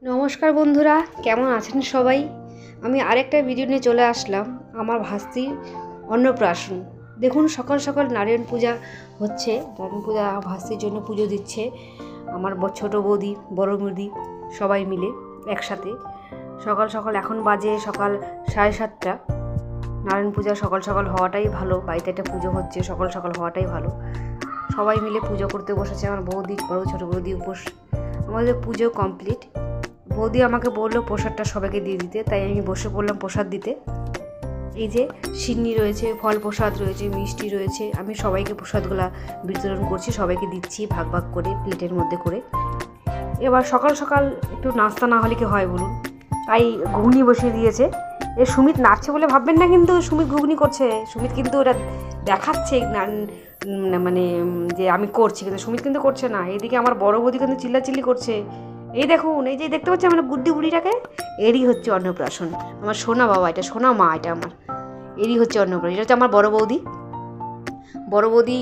নমস্কার বন্ধুরা, কেমন আছেন সবাই? আমি আরেকটা ভিডিও নিয়ে চলে আসলাম। আমার ভাস্তির অন্নপ্রাশন। দেখুন, সকাল সকাল নারায়ণ পূজা হচ্ছে। নারায়ণ পূজা ভাস্তির জন্য পুজো দিচ্ছে আমার ছোটো বৌদি, বড় বৌদি সবাই মিলে একসাথে। সকাল সকাল এখন বাজে সকাল 7:30। নারায়ণ পূজা সকাল সকাল হওয়াটাই ভালো। বাড়িতে একটা পুজো হচ্ছে, সকাল সকাল হওয়াটাই ভালো। সবাই মিলে পুজো করতে বসেছে। আমার বৌদি, বড় ছোটো বৌদি উপোস। আমাদের পুজো কমপ্লিট। বৌদি আমাকে বললো প্রসাদটা সবাইকে দিয়ে দিতে, তাই আমি বসে পড়লাম প্রসাদ দিতে। এই যে সিন্নি রয়েছে, ফল প্রসাদ রয়েছে, মিষ্টি রয়েছে। আমি সবাইকে প্রসাদগুলো বিতরণ করছি, সবাইকে দিচ্ছি ভাগ ভাগ করে প্লেটের মধ্যে করে। এবার সকাল সকাল একটু নাস্তা না হলে কি হয় বলুন, তাই ঘুগনি বসিয়ে দিয়েছে। এ সুমিত নাচছে বলে ভাববেন না, কিন্তু সুমিত ঘুগনি করছে। সুমিত কিন্তু ওটা দেখাচ্ছে মানে যে আমি করছি, কিন্তু সুমিত কিন্তু করছে না। এদিকে আমার বড় বৌদি কিন্তু চিল্লাচিল্লি করছে। এই দেখুন, এই যে দেখতে পাচ্ছি আমার গুড্ডি বুড়িটাকে, এরই হচ্ছে অন্নপ্রাশন। আমার সোনা বাবা, এটা সোনা মা, এটা আমার, এরই হচ্ছে অন্নপ্রাশন। এটা হচ্ছে আমার বড় বৌদি। বড় বৌদি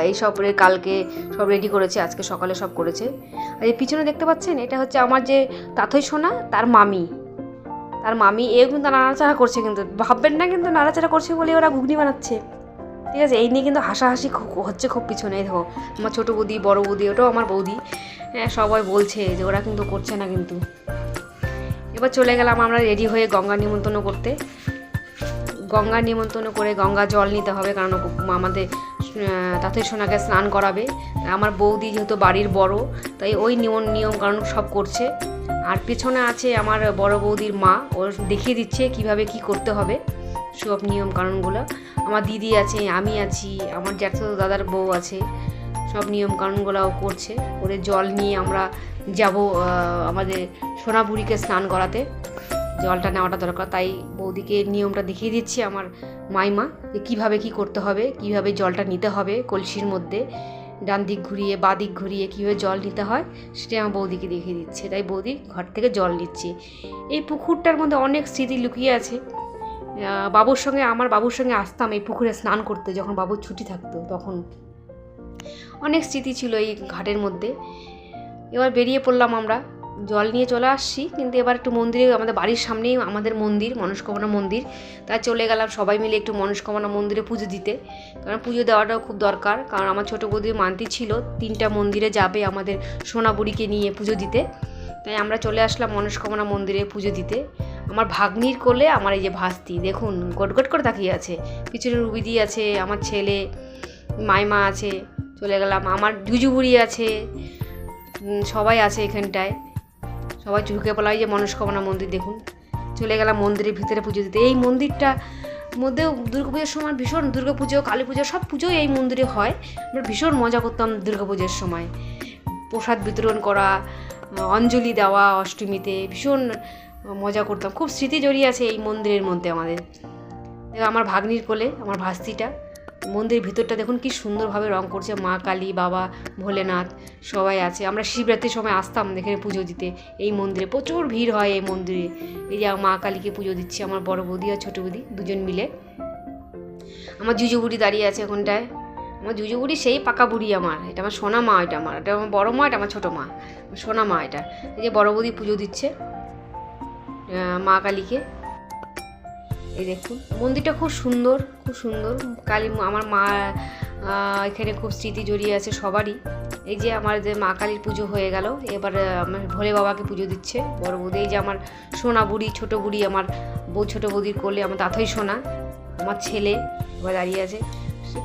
এইসব কালকে সব রেডি করেছে, আজকে সকালে সব করেছে। আর এই পিছনে দেখতে পাচ্ছেন, এটা হচ্ছে আমার যে তাথই সোনা, তার মামি। এও কিন্তু নাড়াচাড়া করছে, কিন্তু ভাববেন না কিন্তু নাড়াচাড়া করছে বলে ওরা ঘুগনি বানাচ্ছে, ঠিক আছে? এই নিয়ে কিন্তু হাসাহাসি হচ্ছে খুব পিছনে। দেখো আমার ছোটো বৌদি, বড় বৌদি, ওটাও আমার বৌদি। সবাই বলছে যে ওরা কিন্তু করছে না। কিন্তু এবার চলে গেলাম আমরা রেডি হয়ে গঙ্গা নিমন্ত্রণ করতে। গঙ্গা নিমন্ত্রণ করে গঙ্গা জল নিতে হবে, কারণ আমাদের তাতে সোনাকে স্নান করাবে। আমার বৌদি যেহেতু বাড়ির বড়, তাই ওই নিয়ম কারণ সব করছে। আর পেছনে আছে আমার বড় বৌদির মা, ও দেখিয়ে দিচ্ছে কিভাবে কি করতে হবে সব নিয়ম কানুনগুলো। আমার দিদি আছে, আমি আছি, আমার জ্যাঠতো দাদার বউ আছে, সব নিয়ম কানুনগুলোও করছে। করে জল নিয়ে আমরা যাব আমাদের সোনা বুড়িকে স্নান করাতে। জলটা নেওয়াটা দরকার, তাই বৌদিকে নিয়মটা দেখিয়ে দিচ্ছি আমার মাইমা, যে কীভাবে কী করতে হবে, কিভাবে জলটা নিতে হবে কলসির মধ্যে, ডান দিক ঘুরিয়ে বা দিক ঘুরিয়ে কীভাবে জল নিতে হয় সেটাই আমার বৌদিকে দেখিয়ে দিচ্ছে। তাই বৌদি ঘর থেকে জল নিচ্ছে। এই পুকুরটার মধ্যে অনেক স্মৃতি লুকিয়ে আছে। আমার বাবুর সঙ্গে আসতাম এই পুকুরে স্নান করতে, যখন বাবুর ছুটি থাকতো তখন। অনেক স্মৃতি ছিল এই ঘাটের মধ্যে। এবার বেরিয়ে পড়লাম আমরা, জল নিয়ে চলে আসছি। কিন্তু এবার একটু মন্দিরে, আমাদের বাড়ির সামনেই আমাদের মন্দির, মনস্কামনা মন্দির। তাই চলে গেলাম সবাই মিলে একটু মনস্কামনা মন্দিরে পুজো দিতে, কারণ পুজো দেওয়াটাও খুব দরকার। কারণ আমার ছোটো বৌদির মানতি ছিল 3টা মন্দিরে যাবে আমাদের সোনা বুড়িকে নিয়ে পুজো দিতে। তাই আমরা চলে আসলাম মনস্কামনা মন্দিরে পুজো দিতে। আমার ভাগ্নির কোলে আমার এই যে ভাস্তি, দেখুন গটগট করে তাকিয়ে আছে। পিছনে রুবিদি আছে, আমার ছেলে, মাইমা আছে। চলে গেলাম, আমার জুজু বুড়ি আছে, সবাই আছে এখানটায়। সবাই ঝুঁকে পড়া, এই যে মনস্কামনা মন্দির দেখুন। চলে গেলাম মন্দিরের ভিতরে পুজো দিতে। এই মন্দিরটা মধ্যে দুর্গাপুজোর সময় ভীষণ, দুর্গাপুজো, কালী পুজো, সব পুজোই এই মন্দিরে হয়। আমরা ভীষণ মজা করতাম দুর্গাপুজোর সময়। প্রসাদ বিতরণ করা, অঞ্জলি দেওয়া অষ্টমীতে, ভীষণ মজা করতাম। খুব স্মৃতি জড়িয়ে আছে এই মন্দিরের মধ্যে আমাদের। আমার ভাগ্নির কোলে আমার ভাস্তিটা। মন্দিরের ভিতরটা দেখুন কি সুন্দরভাবে রং করছে। মা কালী, বাবা ভোলেনাথ সবাই আছে। আমরা শিবরাত্রির সময় আসতাম এখানে পুজো দিতে। এই মন্দিরে প্রচুর ভিড় হয় এই মন্দিরে। এই যে মা কালীকে পুজো দিচ্ছি আমার বড় বৌদি আর ছোটো বৌদি দুজন মিলে। আমার জুজু বুড়ি দাঁড়িয়ে আছে ওখানটায়। আমার জুজু বুড়ি সেই পাকা বুড়ি আমার। এটা আমার সোনা মা, এটা আমার বড় মা, এটা আমার ছোটো মা, সোনা মা এটা। এই যে বড় বৌদি পুজো দিচ্ছে মা কালীকে। এই দেখুন মন্দিরটা খুব সুন্দর, খুব সুন্দর। কালী আমার মা এখানে খুব স্মৃতি জড়িয়ে আছে সবারই। এই যে আমার যে মা কালীর পুজো হয়ে গেল, এবার আমার ভোলে বাবাকে পুজো দিচ্ছে বড় বৌদি। এই যে আমার সোনা বুড়ি, ছোটো বুড়ি, আমার ছোটো বৌদির কোলে আমার দাঁতই সোনা, আমার ছেলে এবার দাঁড়িয়ে আছে।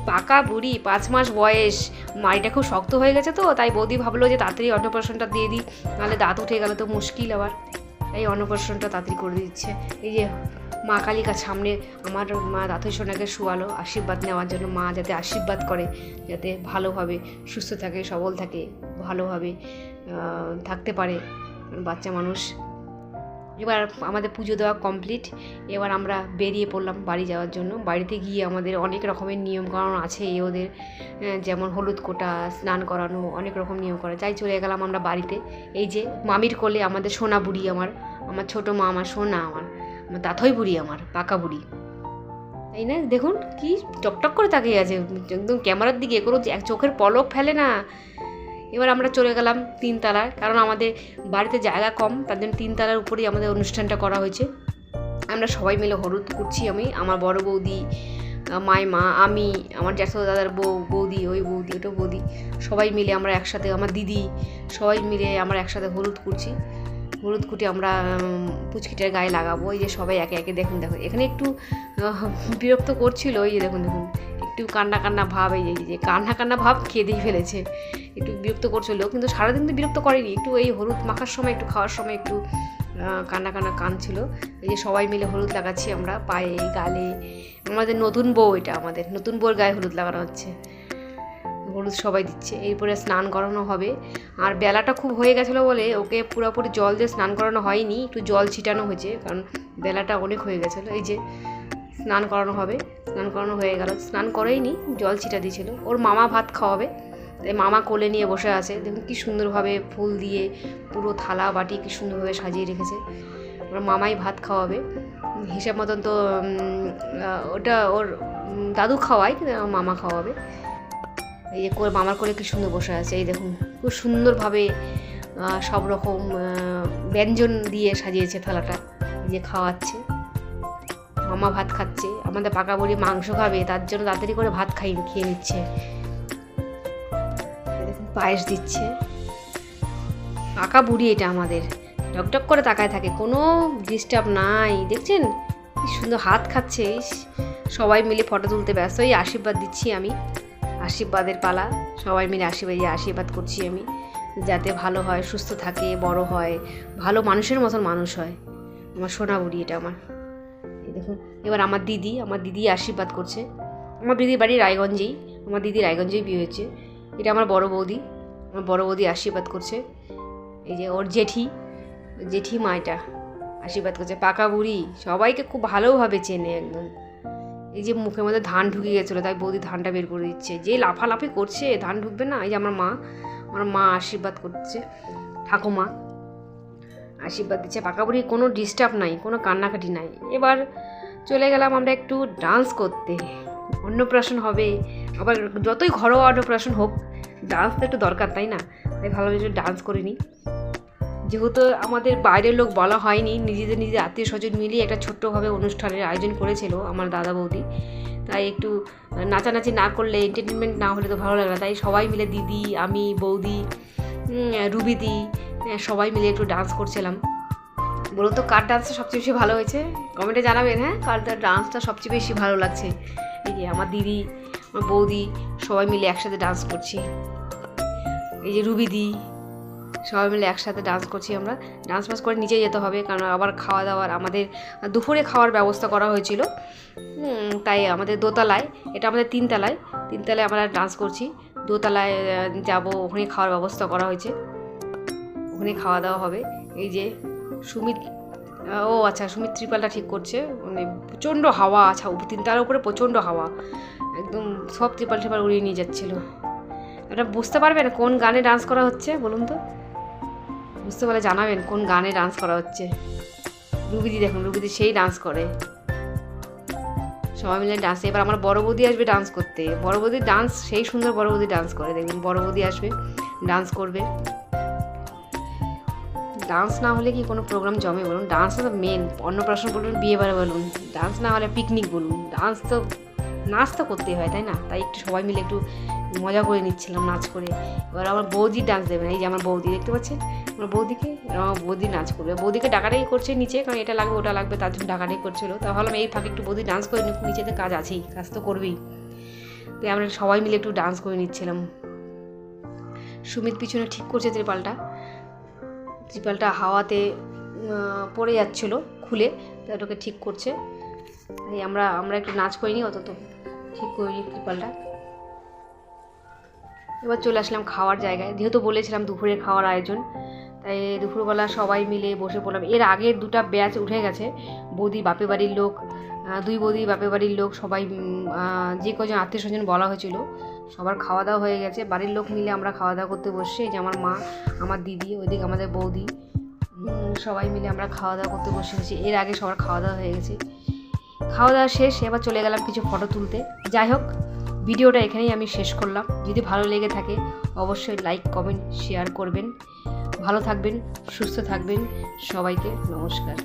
পাকা বুড়ি, 5 মাস বয়স। মাড়িটা খুব শক্ত হয়ে গেছে, তো তাই বৌদি ভাবলো যে তাড়াতাড়ি অন্নপ্রাশনটা দিয়ে দিই, নাহলে দাঁত উঠে গেলে তো মুশকিল আবার। তাই অন্নপ্রাশনটা তাড়াতাড়ি করে দিচ্ছে। এই যে মা কালীকার সামনে আমার মা দাঁতই সোনাকে শোয়ালো আশীর্বাদ নেওয়ার জন্য। মা যাতে আশীর্বাদ করে, যাতে ভালোভাবে সুস্থ থাকে, সবল থাকে, ভালোভাবে থাকতে পারে বাচ্চা মানুষ। এবার আমাদের পুজো দেওয়া কমপ্লিট। এবার আমরা বেরিয়ে পড়লাম বাড়ি যাওয়ার জন্য। বাড়িতে গিয়ে আমাদের অনেক রকমের নিয়মকানুন আছে ওদের, যেমন হলুদ কোটা, স্নান করানো, অনেক রকম নিয়ম করা। যাই চলে গেলাম আমরা বাড়িতে। এই যে মামির কোলে আমাদের সোনা বুড়ি, আমার ছোটো মা, আমার সোনা, আমার দাঁতই বুড়ি, আমার পাকা বুড়ি, তাই না? দেখুন কি টকটক করে তাকিয়ে আছে একদম ক্যামেরার দিকে, কোনো চোখের পলক ফেলে না। এবার আমরা চলে গেলাম 3 তলায়, কারণ আমাদের বাড়িতে জায়গা কম, তার জন্য 3 তলার উপরেই আমাদের অনুষ্ঠানটা করা হয়েছে। আমরা সবাই মিলে হলুদ করছি, আমি, আমার বড় বৌদি, মাইমা, আমি, আমার জ্যাঠা দাদার বৌদি, ওই বৌদি, ওটা বৌদি, সবাই মিলে আমরা একসাথে, আমার দিদি, সবাই মিলে আমরা একসাথে হলুদ করছি। হলুদ কুটে আমরা পুচকিটার গায়ে লাগাবো। এই যে সবাই একে একে দেখুন, এখানে একটু বিরক্ত করছিল, এই যে দেখুন একটু কান্না ভাব, এই যে কান্না ভাব কেঁদেই ফেলেছে, একটু বিরক্ত করছিল, কিন্তু সারাদিন তো বিরক্ত করেনি, একটু এই হলুদ মাখার সময়, একটু খাওয়ার সময় একটু কান্না কাঁদছিল। এই যে সবাই মিলে হলুদ লাগাচ্ছি আমরা পায়ে, গালে। আমাদের নতুন বউ, এটা আমাদের নতুন বউর গায়ে হলুদ লাগানো হচ্ছে, হলুদ সবাই দিচ্ছে। এরপরে স্নান করানো হবে। আর বেলাটা খুব হয়ে গেছিলো বলে ওকে পুরোপুরি জল দিয়ে স্নান করানো হয়নি, একটু জল ছিটানো হয়েছে, কারণ বেলাটা অনেক হয়ে গেছিলো। এই যে স্নান করানো হবে, স্নান করানো হয়ে গেল, স্নান করেইনি, জল ছিটা দিয়েছিল। ওর মামা ভাত খাওয়াবে, তাই মামা কোলে নিয়ে বসে আছে। দেখুন কি সুন্দরভাবে ফুল দিয়ে পুরো থালা বাটি কি সুন্দরভাবে সাজিয়ে রেখেছে। ওর মামাই ভাত খাওয়াবে, হিসাব মতন তো ওটা ওর দাদু খাওয়ায়, কিন্তু মামা খাওয়াবে। এই যে মামার কোলে কি সুন্দর বসে আছে, এই দেখুন খুব সুন্দরভাবে সব রকম ব্যঞ্জন দিয়ে সাজিয়েছে থালাটা। এই যে খাওয়াচ্ছে, মামা ভাত খাচ্ছে। আমাদের পাকা বুড়ি মাংস খাবে, তার জন্য তাড়াতাড়ি করে ভাত খেয়ে নিচ্ছে। দেখুন পায়েস দিচ্ছে। পাকা বুড়ি এটা আমাদের, টকটক করে তাকায় থাকে, কোনো ডিস্টার্ব নাই। দেখছেন কি সুন্দর হাত খাচ্ছে। সবাই মিলে ফটো তুলতে ব্যস্ত। এই আশীর্বাদ দিচ্ছি আমি, আশীর্বাদের পালা, সবাই মিলে আশীর্বাদ করছি আমি, যাতে ভালো হয়, সুস্থ থাকে, বড় হয়, ভালো মানুষের মতন মানুষ হয়। আমার সোনা বুড়ি এটা আমার। এই দেখুন এবার আমার দিদি আশীর্বাদ করছে। আমার দিদির বাড়ি রায়গঞ্জেই, আমার দিদি রায়গঞ্জেই বিয়ে হয়েছে। এটা আমার বড় বৌদি আশীর্বাদ করছে। এই যে ওর জেঠি মা এটা আশীর্বাদ করছে। পাকা বুড়ি সবাইকে খুব ভালোভাবে চেনে একদম। এই যে মুখের মধ্যে ধান ঢুকে গেছিলো, তাই বৌদি ধানটা বের করে দিচ্ছে। যে লাফালাফি করছে, ধান ঢুকবে না। এই যে আমার মা আশীর্বাদ করছে, ঠাকুমা আশীর্বাদ দিচ্ছে। পাকা বুড়ি কোনো ডিস্টার্ব নাই, কোনো কান্নাকাটি নাই। এবার চলে গেলাম আমরা একটু ডান্স করতে। অন্নপ্রাশন হবে, আবার যতই ঘরোয়া অন্নপ্রাশন হোক, ডান্স তো একটু দরকার, তাই না? তাই ভালোভাবে একটু ডান্স করে নিই। যেহেতু আমাদের বাইরের লোক বলা হয়নি, নিজেদের আত্মীয় স্বজন মিলিয়ে একটা ছোট্টভাবে অনুষ্ঠানের আয়োজন করেছিল আমার দাদা বৌদি, তাই একটু নাচানাচি না করলে, এন্টারটেনমেন্ট না হলে তো ভালো লাগে না। তাই সবাই মিলে, দিদি, আমি, বৌদি, রুবিদি, সবাই মিলে একটু ডান্স করছিলাম। বলুন তো কার ডান্সটা সবচেয়ে বেশি ভালো হয়েছে? কমেন্টে জানাবেন। হ্যাঁ, কার ডান্সটা সবচেয়ে বেশি ভালো লাগছে? এই যে আমার দিদি, আমার বৌদি, সবাই মিলে একসাথে ডান্স করছি। এই যে রুবিদি, সবাই মিলে একসাথে ডান্স করছি আমরা। ডান্স করে নিচে যেতে হবে, কারণ আবার খাওয়া দাওয়ার, আমাদের দুপুরে খাওয়ার ব্যবস্থা করা হয়েছিল, তাই আমাদের দোতলায়, এটা আমাদের 3 তলায় আমরা ডান্স করছি। দোতলায় যাব, ওখানে খাওয়ার ব্যবস্থা করা হয়েছে, ওখানে খাওয়া দাওয়া হবে। এই যে সুমিত ত্রিপালটা ঠিক করছে, মানে প্রচণ্ড হাওয়া, 3 তলার উপরে প্রচণ্ড হাওয়া, একদম সব ত্রিপাল উড়িয়ে নিয়ে যাচ্ছিলো। এটা বুঝতে পারবেন কোন গানে ডান্স করা হচ্ছে? বলুন তো, বুঝতে পারলে জানাবেন কোন গানে ডান্স করা হচ্ছে। রুবিদি দেখুন, রুবিদি সেই ডান্স করে, সবাই মিলে ডান্স। এবার আমার বড় বৌদি আসবে ডান্স করতে। বড় বৌদির ডান্স সেই সুন্দর, বড় বৌদি ডান্স করে। দেখুন বড় বৌদি আসবে, ডান্স করবে। ডান্স না হলে কি কোনো প্রোগ্রাম জমে বলুন? ডান্স তো মেন। অন্নপ্রাশন বলুন, বিয়ে বাড়ি বলুন, ডান্স না হলে পিকনিক বলুন, নাচ তো করতেই হয়, তাই না? তাই একটু সবাই মিলে একটু মজা করে নিচ্ছিলাম নাচ করে। এবার আমার বৌদি ডান্স দেবে না। এই যে আমার বৌদি, দেখতে পাচ্ছেন আমার বৌদিকে, আমার বৌদি নাচ করবে। বৌদিকে ডাকাডাকি করছে নিচে, কারণ এটা লাগবে ওটা লাগবে, তার জন্য ডাকাডাকি করছিল। তা ভাবলাম এই ফাঁকে একটু বৌদি ডান্স করে নিক, নিচেতে কাজ আছেই, কাজ তো করবেই। তাই আমরা সবাই মিলে একটু ডান্স করে নিচ্ছিলাম। সুমিত পিছনে ঠিক করছে ত্রিপালটা হাওয়াতে পড়ে যাচ্ছিলো খুলে, তাই ওটাকে ঠিক করছে। তাই আমরা একটু নাচ করিনি, অত তো ঠিক করিনি ত্রিপালটা। এবার চলে আসলাম খাওয়ার জায়গায়, যেহেতু বলেছিলাম দুপুরের খাওয়ার আয়োজন, তাই দুপুরবেলা সবাই মিলে বসে পড়লাম। এর আগের 2টা ব্যাচ উঠে গেছে, বৌদি বাপের বাড়ির লোক, 2 বৌদি বাপের বাড়ির লোক, সবাই যে কজন আত্মীয় স্বজন বলা হয়েছিল সবার খাওয়া দাওয়া হয়ে গেছে। বাড়ির লোক মিলে আমরা খাওয়া দাওয়া করতে বসছি। এই যে আমার মা, আমার দিদি, ওইদিকে আমাদের বৌদি, সবাই মিলে আমরা খাওয়া দাওয়া করতে বসে গেছি। এর আগে সবার খাওয়া দাওয়া হয়ে গেছে। খাওয়া দাওয়া শেষ, এবার চলে গেলাম কিছু ফটো তুলতে। যাই হোক, ভিডিওটা এখানেই আমি শেষ করলাম। যদি ভালো লেগে থাকে অবশ্যই লাইক কমেন্ট শেয়ার করবেন। ভালো থাকবেন, সুস্থ থাকবেন। সবাইকে নমস্কার।